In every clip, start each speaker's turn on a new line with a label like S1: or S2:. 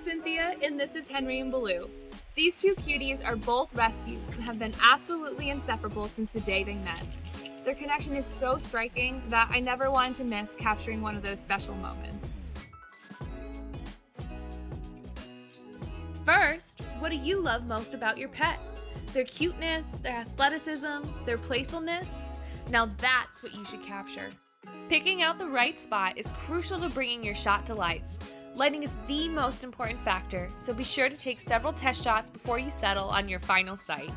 S1: Cynthia, and this is Henry and Baloo. These two cuties are both rescues and have been absolutely inseparable since the day they met. Their connection is so striking that I never wanted to miss capturing one of those special moments. First, what do you love most about your pet? Their cuteness, their athleticism, their playfulness? Now that's what you should capture. Picking out the right spot is crucial to bringing your shot to life. Lighting is the most important factor, so be sure to take several test shots before you settle on your final site.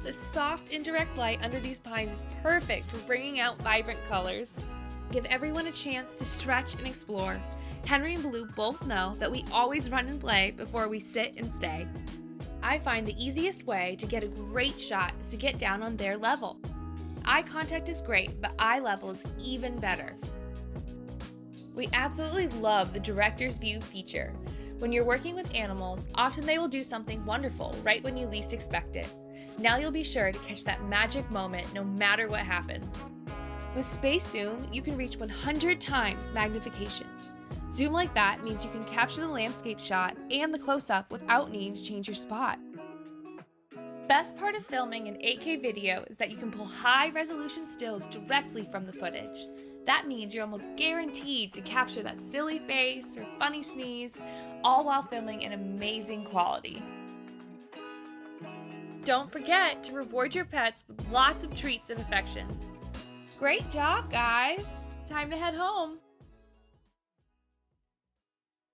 S1: The soft, indirect light under these pines is perfect for bringing out vibrant colors. Give everyone a chance to stretch and explore. Henry and Baloo both know that we always run and play before we sit and stay. I find the easiest way to get a great shot is to get down on their level. Eye contact is great, but eye level is even better. We absolutely love the director's view feature. When you're working with animals, often they will do something wonderful right when you least expect it. Now you'll be sure to catch that magic moment no matter what happens. With Space Zoom, you can reach 100 times magnification. Zoom like that means you can capture the landscape shot and the close-up without needing to change your spot. Best part of filming an 8K video is that you can pull high-resolution stills directly from the footage. That means you're almost guaranteed to capture that silly face or funny sneeze, all while filming in amazing quality. Don't forget to reward your pets with lots of treats and affection. Great job, guys! Time to head home.